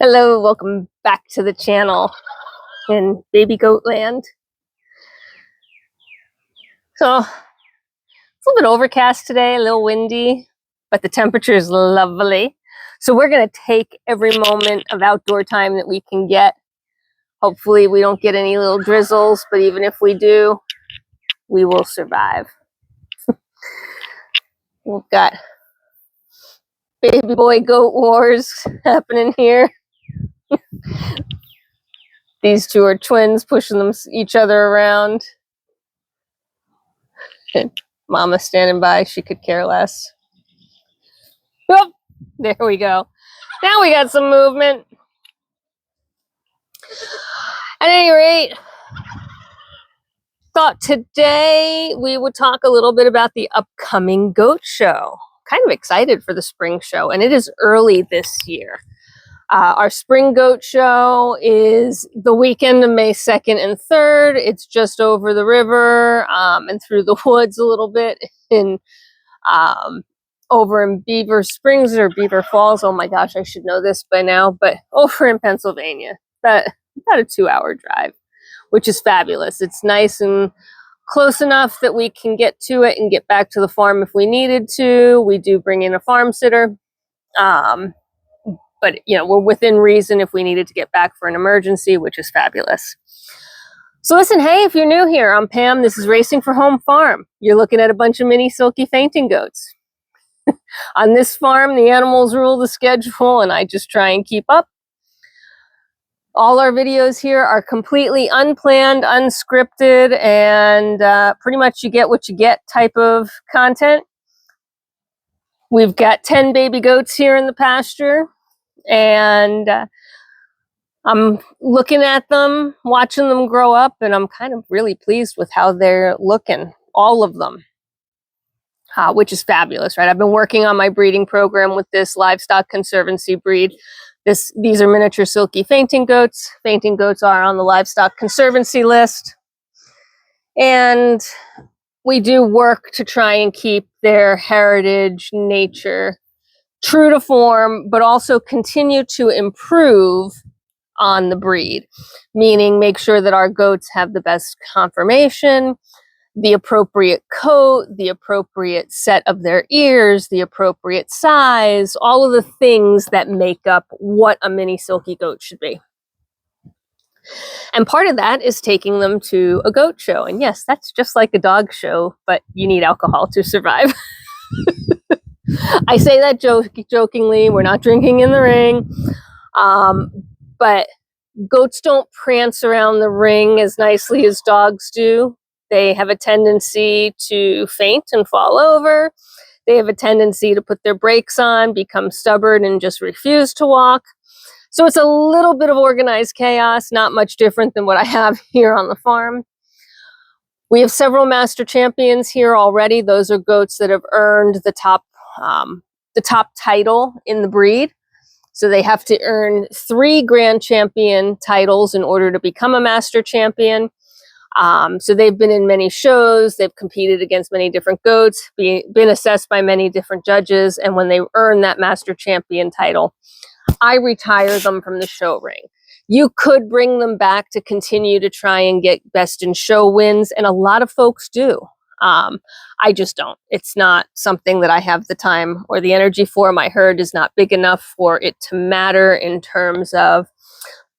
Hello, welcome back to the channel in baby goat land. So it's a little bit overcast today, a little windy, but the temperature is lovely. So we're going to take every moment of outdoor time that we can get. Hopefully we don't get any little drizzles, but even if we do, we will survive. We've got baby boy goat wars happening here. These two are twins pushing each other around. And Mama standing by, she could care less. Oh, there we go. Now we got some movement. At any rate, thought today we would talk a little bit about the upcoming goat show. Kind of excited for the spring show, and it is early this year. Our spring goat show is the weekend of May 2nd and 3rd. It's just over the river and through the woods a little bit in over in Beaver Springs or Beaver Falls. Oh my gosh, I should know this by now, but over in Pennsylvania. About a 2-hour drive, which is fabulous. It's nice and close enough that we can get to it and get back to the farm if we needed to. We do bring in a farm sitter. But, you know, we're within reason if we needed to get back for an emergency, which is fabulous. So listen, hey, if you're new here, I'm Pam. This is Racing for Home Farm. You're looking at a bunch of mini silky fainting goats. On this farm, the animals rule the schedule, and I just try and keep up. All our videos here are completely unplanned, unscripted, and pretty much you get what you get type of content. We've got 10 baby goats here in the pasture. And I'm looking at them, watching them grow up, and I'm kind of really pleased with how they're looking, all of them, which is fabulous, right? I've been working on my breeding program with this livestock conservancy breed. These are miniature silky fainting goats. Fainting goats are on the livestock conservancy list. And we do work to try and keep their heritage, nature, true to form, but also continue to improve on the breed, meaning make sure that our goats have the best conformation, the appropriate coat, the appropriate set of their ears, the appropriate size, all of the things that make up what a mini silky goat should be. And part of that is taking them to a goat show. And yes, that's just like a dog show, but you need alcohol to survive. I say that jokingly. We're not drinking in the ring. But goats don't prance around the ring as nicely as dogs do. They have a tendency to faint and fall over. They have a tendency to put their brakes on, become stubborn, and just refuse to walk. So it's a little bit of organized chaos, not much different than what I have here on the farm. We have several master champions here already. Those are goats that have earned the top title in the breed. So they have to earn 3 grand champion titles in order to become a master champion. So they've been in many shows. They've competed against many different goats, been assessed by many different judges. And when they earn that master champion title, I retire them from the show ring. You could bring them back to continue to try and get best in show wins. And a lot of folks do. I just don't. It's not something that I have the time or the energy for. My herd is not big enough for it to matter in terms of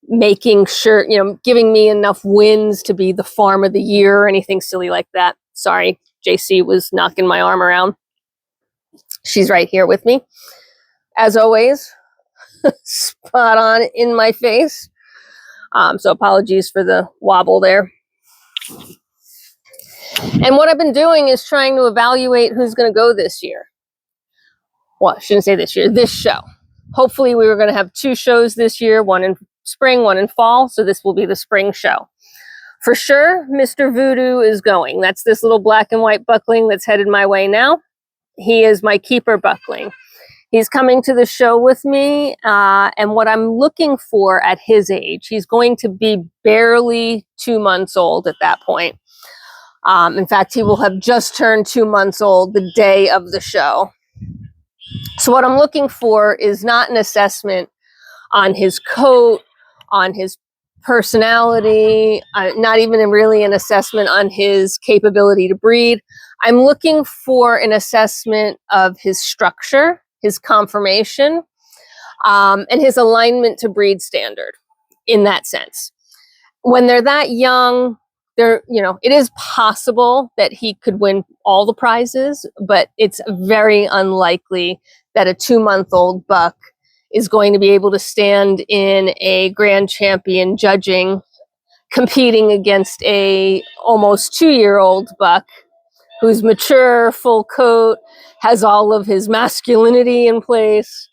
making sure, you know, giving me enough wins to be the farm of the year or anything silly like that. Sorry, JC was knocking my arm around. She's right here with me. As always, spot on in my face. So apologies for the wobble there. And what I've been doing is trying to evaluate who's going to go this year. Well, I shouldn't say this year, this show. Hopefully we were going to have 2 shows this year, one in spring, one in fall. So this will be the spring show. For sure, Mr. Voodoo is going. That's this little black and white buckling that's headed my way now. He is my keeper buckling. He's coming to the show with me. And what I'm looking for at his age, he's going to be barely 2 months old at that point. In fact, he will have just turned 2 months old the day of the show. So what I'm looking for is not an assessment on his coat, on his personality, not even really an assessment on his capability to breed. I'm looking for an assessment of his structure, his conformation, and his alignment to breed standard in that sense. When they're that young, it is possible that he could win all the prizes, but it's very unlikely that a 2-month-old buck is going to be able to stand in a grand champion judging, competing against a almost 2-year-old buck who's mature, full coat, has all of his masculinity in place,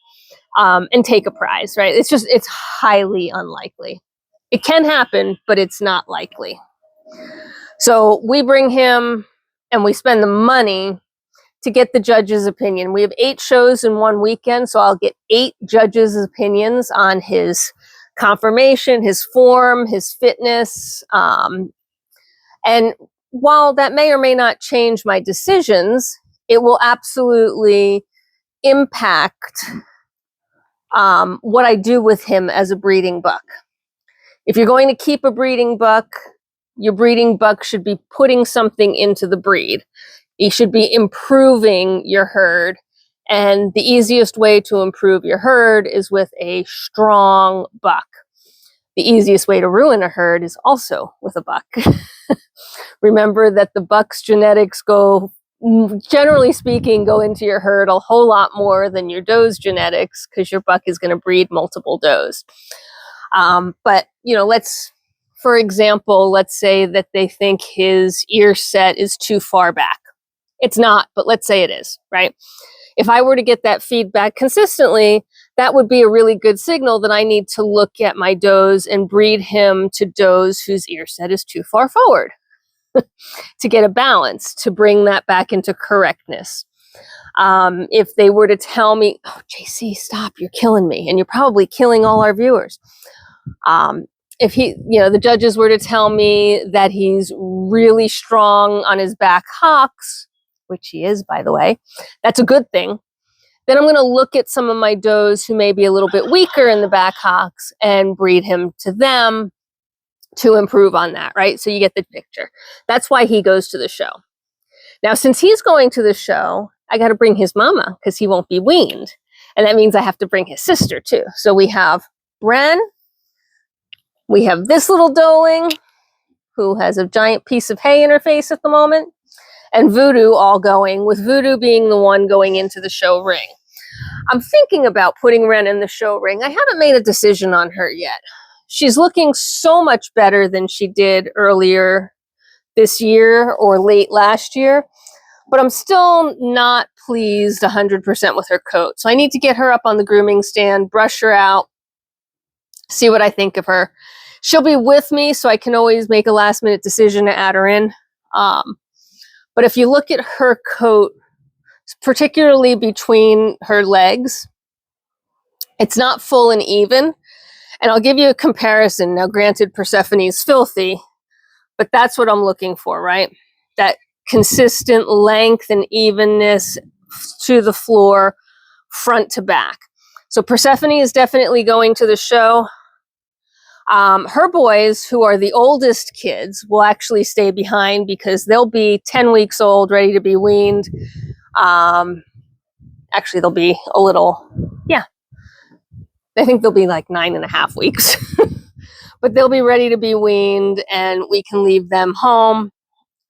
and take a prize, right? It's highly unlikely. It can happen, but it's not likely. So we bring him and we spend the money to get the judge's opinion. We have 8 shows in one weekend, so I'll get 8 judges' opinions on his conformation, his form, his fitness. And while that may or may not change my decisions, it will absolutely impact what I do with him as a breeding buck. If you're going to keep a breeding buck, your breeding buck should be putting something into the breed. You should be improving your herd. And the easiest way to improve your herd is with a strong buck. The easiest way to ruin a herd is also with a buck. Remember that the buck's genetics generally speaking, go into your herd a whole lot more than your doe's genetics, because your buck is going to breed multiple does. But, for example, let's say that they think his ear set is too far back. It's not, but let's say it is, right? If I were to get that feedback consistently, that would be a really good signal that I need to look at my does and breed him to does whose ear set is too far forward to get a balance, to bring that back into correctness. If they were to tell me, oh, JC, stop, you're killing me, and you're probably killing all our viewers. If the judges were to tell me that he's really strong on his back hocks, which he is, by the way, that's a good thing. Then I'm going to look at some of my does who may be a little bit weaker in the back hocks and breed him to them to improve on that, right? So you get the picture. That's why he goes to the show. Now, since he's going to the show, I got to bring his mama because he won't be weaned. And that means I have to bring his sister too. So we have Wren. We have this little doeling who has a giant piece of hay in her face at the moment. And Voodoo all going, with Voodoo being the one going into the show ring. I'm thinking about putting Wren in the show ring. I haven't made a decision on her yet. She's looking so much better than she did earlier this year or late last year, but I'm still not pleased 100% with her coat. So I need to get her up on the grooming stand, brush her out, see what I think of her. She'll be with me, so I can always make a last minute decision to add her in. But if you look at her coat, particularly between her legs, it's not full and even. And I'll give you a comparison. Now, granted, Persephone's filthy, but that's what I'm looking for, right? That consistent length and evenness to the floor, front to back. So Persephone is definitely going to the show. Her boys, who are the oldest kids, will actually stay behind because they'll be 10 weeks old, ready to be weaned. Actually, they'll be a little, I think they'll be like 9.5 weeks. But they'll be ready to be weaned, and we can leave them home.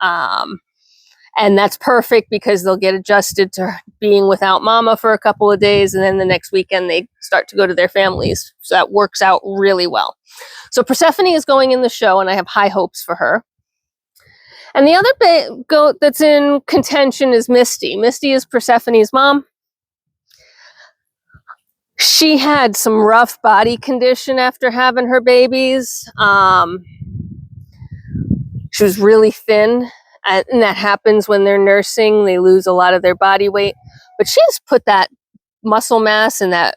And that's perfect because they'll get adjusted to being without mama for a couple of days, and then the next weekend they start to go to their families. So that works out really well. So Persephone is going in the show, and I have high hopes for her. And the other goat that's in contention is Misty. Misty is Persephone's mom. She had some rough body condition after having her babies. She was really thin, and that happens when they're nursing. They lose a lot of their body weight. But she's put that muscle mass and that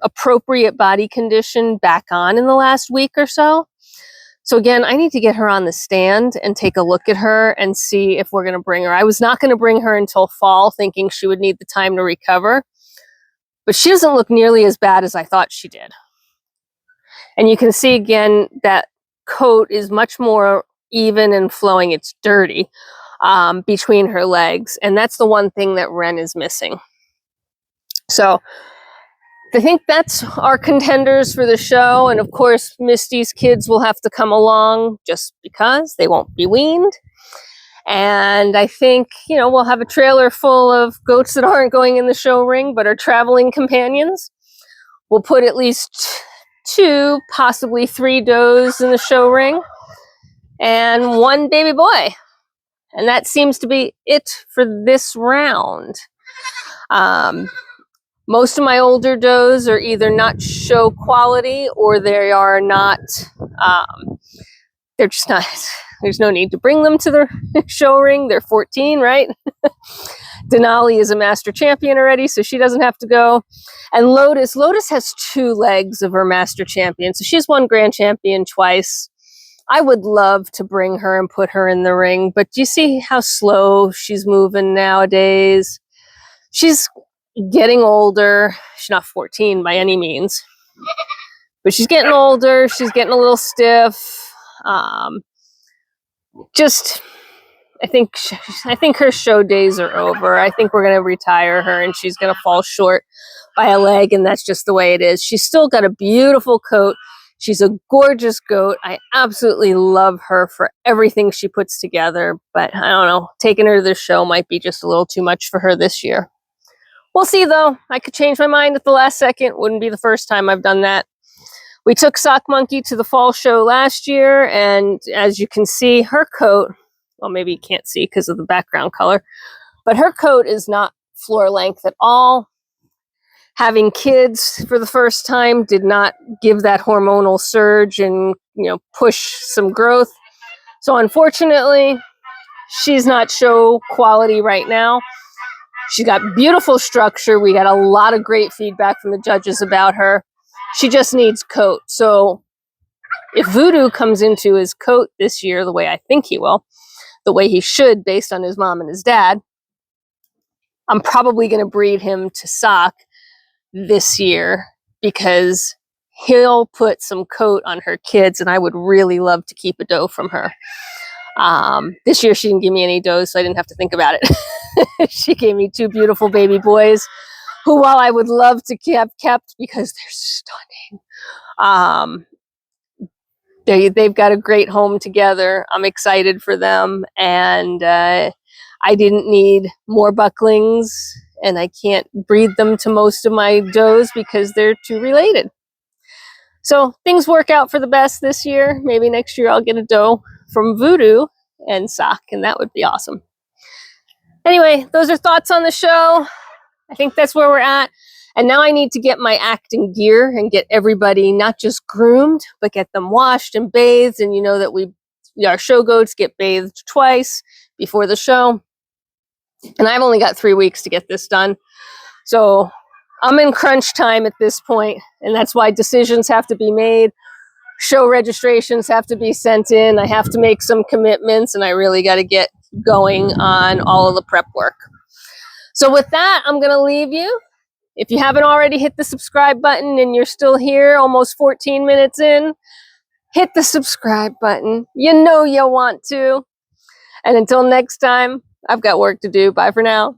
appropriate body condition back on in the last week or so. So again, I need to get her on the stand and take a look at her and see if we're going to bring her. I was not going to bring her until fall, thinking she would need the time to recover. But she doesn't look nearly as bad as I thought she did. And you can see again that coat is much more even and flowing. It's dirty between her legs. And that's the one thing that Wren is missing. So I think that's our contenders for the show. And of course, Misty's kids will have to come along just because they won't be weaned. And I think, you know, we'll have a trailer full of goats that aren't going in the show ring, but are traveling companions. We'll put at least 2, possibly 3 does in the show ring and 1 baby boy. And that seems to be it for this round. Most of my older does are either not show quality or they are not, they're just not, there's no need to bring them to the show ring. They're 14, right? Denali is a master champion already, so she doesn't have to go. And Lotus has 2 legs of her master champion. So she's won grand champion twice. I would love to bring her and put her in the ring, but do you see how slow she's moving nowadays? She's getting older. She's not 14 by any means, but she's getting older. She's getting a little stiff. I think her show days are over. I think we're going to retire her and she's going to fall short by a leg, and that's just the way it is. She's still got a beautiful coat. She's a gorgeous goat. I absolutely love her for everything she puts together, but I don't know, taking her to the show might be just a little too much for her this year. We'll see though. I could change my mind at the last second. Wouldn't be the first time I've done that. We took Sock Monkey to the fall show last year, and as you can see, her coat, well, maybe you can't see because of the background color, but her coat is not floor length at all. Having kids for the first time did not give that hormonal surge and, you know, push some growth. So unfortunately, she's not show quality right now. She's got beautiful structure. We got a lot of great feedback from the judges about her. She just needs coat. So if Voodoo comes into his coat this year the way I think he will, the way he should based on his mom and his dad, I'm probably going to breed him to Sock this year because he'll put some coat on her kids, and I would really love to keep a doe from her. This year she didn't give me any does, so I didn't have to think about it. She gave me 2 beautiful baby boys who, while I would love to have kept because they're stunning, they've got a great home together. I'm excited for them, and I didn't need more bucklings, and I can't breed them to most of my does because they're too related. So things work out for the best this year. Maybe next year I'll get a doe from Voodoo and Sock, and that would be awesome. Anyway, those are thoughts on the show. I think that's where we're at. And now I need to get my acting gear and get everybody not just groomed, but get them washed and bathed. And you know that our show goats get bathed twice before the show. And I've only got 3 weeks to get this done. So I'm in crunch time at this point, and that's why decisions have to be made. Show registrations have to be sent in. I have to make some commitments, and I really got to get going on all of the prep work. So with that, I'm going to leave you. If you haven't already hit the subscribe button and you're still here almost 14 minutes in, hit the subscribe button. You know you want to. And until next time, I've got work to do. Bye for now.